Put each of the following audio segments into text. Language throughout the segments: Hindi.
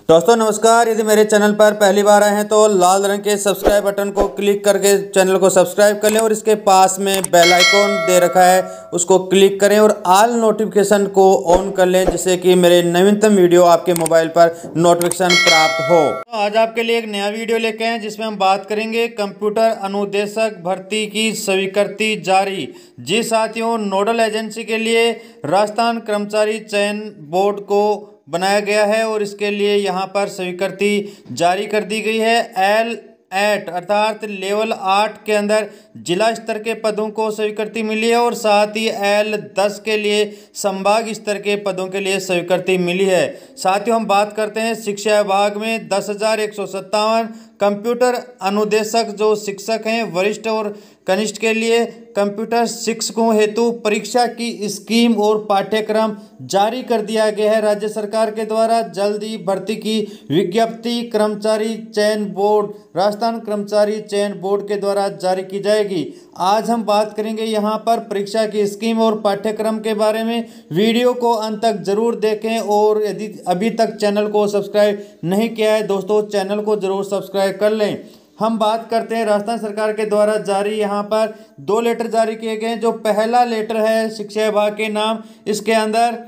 दोस्तों नमस्कार। यदि मेरे चैनल पर पहली बार आए हैं तो लाल रंग के सब्सक्राइब बटन को क्लिक करके चैनल को सब्सक्राइब कर लें और इसके पास में बेल आइकॉन दे रखा है उसको क्लिक करें और ऑल नोटिफिकेशन को ऑन कर लें जिससे कि मेरे नवीनतम वीडियो आपके मोबाइल पर नोटिफिकेशन प्राप्त हो। तो आज आपके लिए एक नया वीडियो लेके आए जिसमें हम बात करेंगे कंप्यूटर अनुदेशक भर्ती की स्वीकृति जारी। जी साथियों, नोडल एजेंसी के लिए राजस्थान कर्मचारी चयन बोर्ड को बनाया गया है और इसके लिए यहाँ पर स्वीकृति जारी कर दी गई है। L8 अर्थात लेवल 8 के अंदर जिला स्तर के पदों को स्वीकृति मिली है और साथ ही L10 के लिए संभाग स्तर के पदों के लिए स्वीकृति मिली है। साथियों हम बात करते हैं शिक्षा विभाग में 10,157 कंप्यूटर अनुदेशक जो शिक्षक हैं वरिष्ठ और कनिष्ठ के लिए कंप्यूटर शिक्षकों हेतु परीक्षा की स्कीम और पाठ्यक्रम जारी कर दिया गया है। राज्य सरकार के द्वारा जल्द ही भर्ती की विज्ञप्ति कर्मचारी चयन बोर्ड राजस्थान कर्मचारी चयन बोर्ड के द्वारा जारी की जाएगी। आज हम बात करेंगे यहाँ पर परीक्षा की स्कीम और पाठ्यक्रम के बारे में। वीडियो को अंत तक जरूर देखें और यदि अभी तक चैनल को सब्सक्राइब नहीं किया है दोस्तों चैनल को जरूर सब्सक्राइब कर लें। हम बात करते हैं राजस्थान सरकार के द्वारा जारी यहाँ पर 2 लेटर जारी किए गए हैं। जो पहला लेटर है शिक्षा विभाग के नाम, इसके अंदर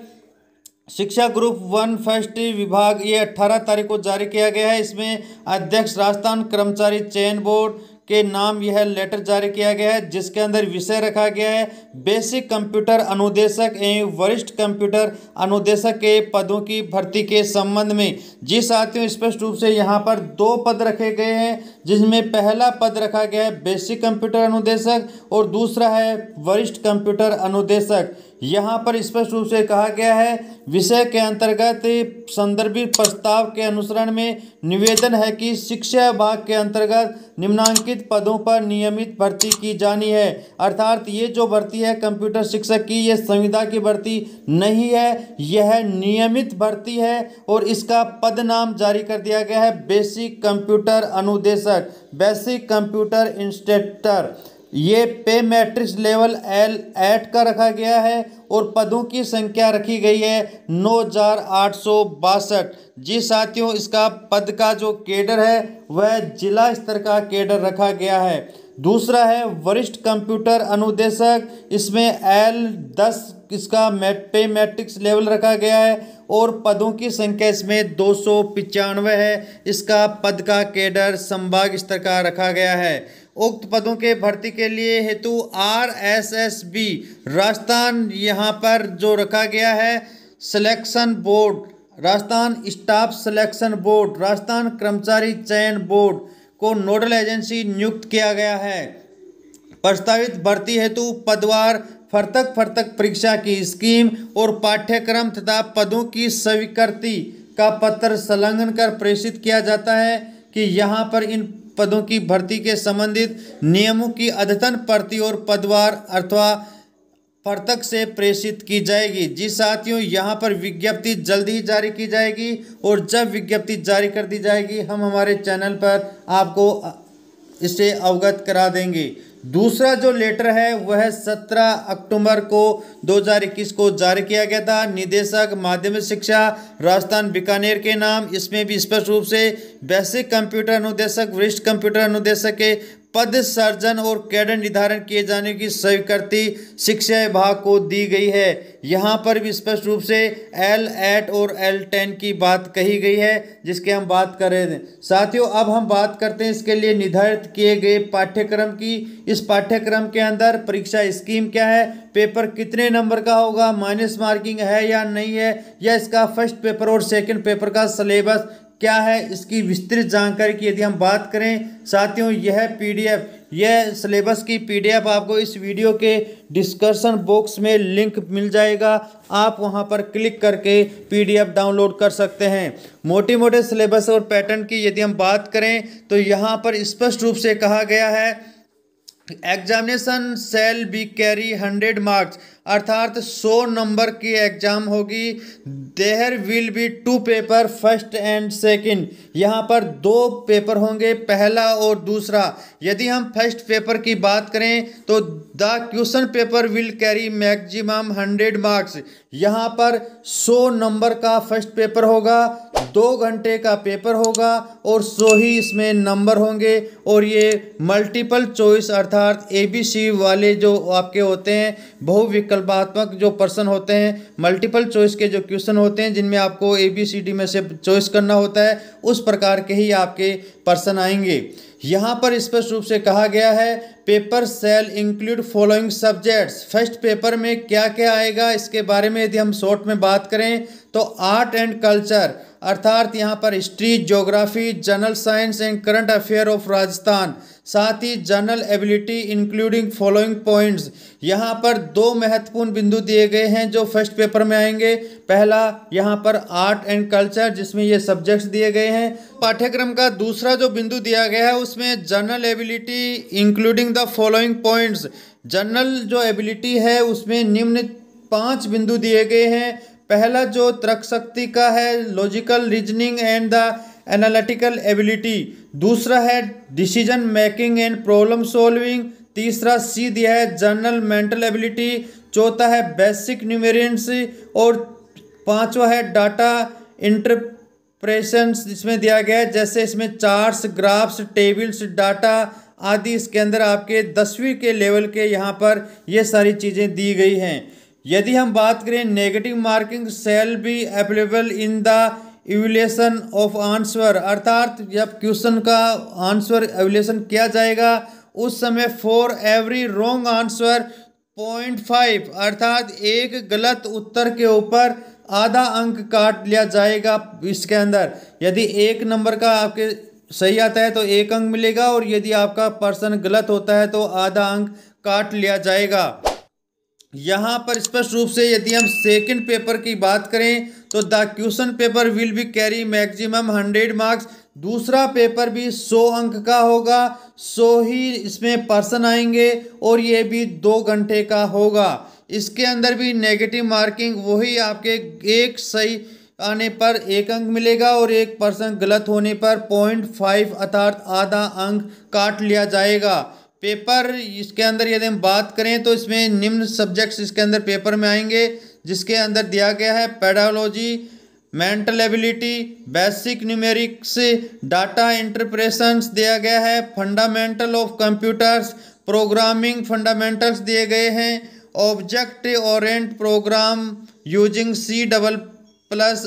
शिक्षा ग्रुप 1 फर्स्ट विभाग ये 18 तारीख को जारी किया गया है। इसमें अध्यक्ष राजस्थान कर्मचारी चयन बोर्ड के नाम यह लेटर जारी किया गया है जिसके अंदर विषय रखा गया है बेसिक कंप्यूटर अनुदेशक एवं वरिष्ठ कंप्यूटर अनुदेशक के पदों की भर्ती के संबंध में। जी साथियों, स्पष्ट रूप से यहाँ पर 2 पद रखे गए हैं जिसमें पहला पद रखा गया है बेसिक कंप्यूटर अनुदेशक और दूसरा है वरिष्ठ कंप्यूटर अनुदेशक। यहाँ पर स्पष्ट रूप से कहा गया है विषय के अंतर्गत संदर्भित प्रस्ताव के अनुसरण में निवेदन है कि शिक्षा विभाग के अंतर्गत निम्नांकित पदों पर नियमित भर्ती की जानी है। अर्थात ये जो भर्ती है कंप्यूटर शिक्षक की ये संविदा की भर्ती नहीं है, यह नियमित भर्ती है और इसका पद नाम जारी कर दिया गया है बेसिक कंप्यूटर अनुदेशक, बेसिक कंप्यूटर इंस्ट्रक्टर। ये पे मैट्रिक्स लेवल L8 का रखा गया है और पदों की संख्या रखी गई है 9,862। जी साथियों, इसका पद का जो केडर है वह जिला स्तर का केडर रखा गया है। दूसरा है वरिष्ठ कंप्यूटर अनुदेशक, इसमें L10 इसका पे मैट्रिक्स लेवल रखा गया है और पदों की संख्या इसमें 295 है। इसका पद का केडर संभाग स्तर का रखा गया है। उक्त पदों के भर्ती के लिए हेतु RSSB राजस्थान यहाँ पर जो रखा गया है selection board, Rajasthan staff selection board, Rajasthan कर्मचारी चयन बोर्ड को नोडल एजेंसी नियुक्त किया गया है। प्रस्तावित भर्ती हेतु पदवार फर्तक परीक्षा की स्कीम और पाठ्यक्रम तथा पदों की स्वीकृति का पत्र संलग्न कर प्रेषित किया जाता है कि यहाँ पर इन पदों की भर्ती के संबंधित नियमों की अद्यतन प्रति और पदवार अथवा फर्तक से प्रेषित की जाएगी। जी साथियों, यहाँ पर विज्ञप्ति जल्दी ही जारी की जाएगी और जब विज्ञप्ति जारी कर दी जाएगी हम हमारे चैनल पर आपको इससे अवगत करा देंगे। दूसरा जो लेटर है वह 17 अक्टूबर को 2021 को जारी किया गया था निदेशक माध्यमिक शिक्षा राजस्थान बीकानेर के नाम। इसमें भी स्पष्ट रूप से बेसिक कंप्यूटर अनुदेशक वरिष्ठ कंप्यूटर अनुदेशक के पद सर्जन और कैडर निर्धारण किए जाने की स्वीकृति शिक्षा विभाग को दी गई है। यहाँ पर भी स्पष्ट रूप से L8 और L10 की बात कही गई है जिसके हम बात कर रहे थे। साथियों अब हम बात करते हैं इसके लिए निर्धारित किए गए पाठ्यक्रम की। इस पाठ्यक्रम के अंदर परीक्षा स्कीम क्या है, पेपर कितने नंबर का होगा, माइनस मार्किंग है या नहीं है, या इसका फर्स्ट पेपर और सेकंड पेपर का सिलेबस क्या है, इसकी विस्तृत जानकारी की यदि हम बात करें साथियों यह PDF यह सिलेबस की PDF आपको इस वीडियो के डिस्कशन बॉक्स में लिंक मिल जाएगा। आप वहां पर क्लिक करके PDF डाउनलोड कर सकते हैं। मोटे सिलेबस और पैटर्न की यदि हम बात करें तो यहाँ पर स्पष्ट रूप से कहा गया है examination shall be carry 100 marks अर्थात 100 नंबर की एग्जाम होगी। There will be 2 paper, first and second. यहाँ पर 2 पेपर होंगे, पहला और दूसरा। यदि हम फर्स्ट पेपर की बात करें तो the question paper will carry maximum 100 marks. यहाँ पर 100 नंबर का फर्स्ट पेपर होगा, 2 घंटे का पेपर होगा और 100 ही इसमें नंबर होंगे। और ये मल्टीपल चॉइस अर्थात ABC वाले जो आपके होते हैं, बहुविकल्पात्मक जो प्रश्न होते हैं, मल्टीपल चॉइस के जो क्वेश्चन होते हैं जिनमें आपको ABCD में से चॉइस करना होता है, उस प्रकार के ही आपके प्रश्न आएंगे। यहाँ पर स्पष्ट रूप से कहा गया है paper shall include following subjects. First paper में क्या क्या आएगा इसके बारे में यदि हम शॉर्ट में बात करें तो आर्ट एंड कल्चर अर्थात यहाँ पर history, geography, general science and current affair of Rajasthan, साथ ही general ability including following points. यहाँ पर 2 महत्वपूर्ण बिंदु दिए गए हैं जो फर्स्ट पेपर में आएंगे। पहला यहाँ पर आर्ट एंड कल्चर जिसमें ये सब्जेक्ट्स दिए गए हैं। पाठ्यक्रम का दूसरा जो बिंदु दिया गया है उसमें general ability including the following points. General जो एबिलिटी है उसमें निम्न 5 बिंदु दिए गए हैं। पहला जो तर्क शक्ति का है, logical reasoning and the analytical ability. दूसरा है decision making and problem solving. तीसरा C दिया है जनरल मेंटल एबिलिटी। चौथा है बेसिक न्यूमेरियंस और 5वां है डाटा इंटरप्रेशंस। इसमें दिया गया है जैसे इसमें चार्ट्स, ग्राफ्स, टेबल्स, डाटा आदि इसके अंदर आपके 10वीं के लेवल के यहाँ पर ये सारी चीज़ें दी गई हैं। यदि हम बात करें negative marking shall be available in the evaluation of answer अर्थात जब क्वेश्चन का आंसर इवैल्यूएशन किया जाएगा उस समय फॉर एवरी रॉन्ग आंसर 0.5 अर्थात एक गलत उत्तर के ऊपर आधा अंक काट लिया जाएगा। इसके अंदर यदि 1 नंबर का आपके सही आता है तो 1 अंक मिलेगा और यदि आपका प्रश्न गलत होता है तो आधा अंक काट लिया जाएगा। यहाँ पर स्पष्ट रूप से यदि हम सेकंड पेपर की बात करें तो the question paper will be carry maximum 100 marks. दूसरा पेपर भी 100 अंक का होगा, 100 ही इसमें प्रश्न आएंगे और ये भी 2 घंटे का होगा। इसके अंदर भी नेगेटिव मार्किंग वही आपके एक सही आने पर 1 अंक मिलेगा और एक प्रश्न गलत होने पर 0.5 अर्थात आधा अंक काट लिया जाएगा। पेपर इसके अंदर यदि हम बात करें तो इसमें निम्न सब्जेक्ट्स इसके अंदर पेपर में आएंगे जिसके अंदर दिया गया है pedagogy, mental ability, basic numerics, data interpretations दिया गया है, fundamental of computers, programming fundamentals दिए गए हैं, object oriented program using C++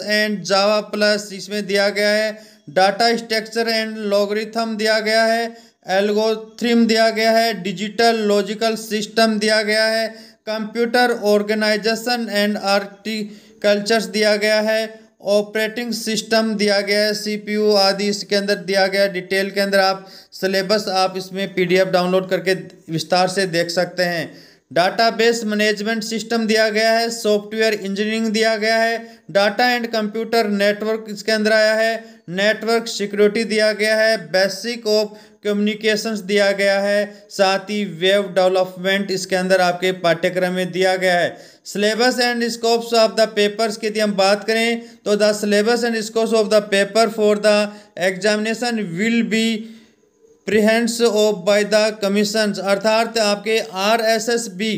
and Java plus इसमें दिया गया है, डाटा स्ट्रक्चर एंड लॉगरिथम दिया गया है, एल्गोरिथम दिया गया है, डिजिटल लॉजिकल सिस्टम दिया गया है, कंप्यूटर ऑर्गेनाइजेशन एंड आर्किटेक्चर्स दिया गया है, ऑपरेटिंग सिस्टम दिया गया है, CPU आदि इसके अंदर दिया गया है। डिटेल के अंदर आप सिलेबस आप इसमें PDF डाउनलोड करके विस्तार से देख सकते हैं। डाटाबेस मैनेजमेंट सिस्टम दिया गया है, सॉफ्टवेयर इंजीनियरिंग दिया गया है, डाटा एंड कंप्यूटर नेटवर्क इसके अंदर आया है, नेटवर्क सिक्योरिटी दिया गया है, बेसिक ऑफ कम्युनिकेशंस दिया गया है, साथ ही वेब डेवलपमेंट इसके अंदर आपके पाठ्यक्रम में दिया गया है। Syllabus and scopes of the papers की यदि हम बात करें तो the syllabus and scopes of the paper for the examination will be प्रिहेंस ऑफ बाय द कमीशन अर्थात आपके RSSB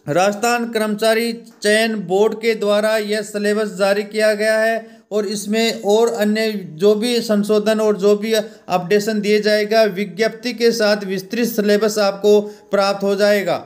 राजस्थान कर्मचारी चयन बोर्ड के द्वारा यह सिलेबस जारी किया गया है और इसमें और अन्य जो भी संशोधन और जो भी अपडेशन दिए जाएगा विज्ञप्ति के साथ विस्तृत सिलेबस आपको प्राप्त हो जाएगा।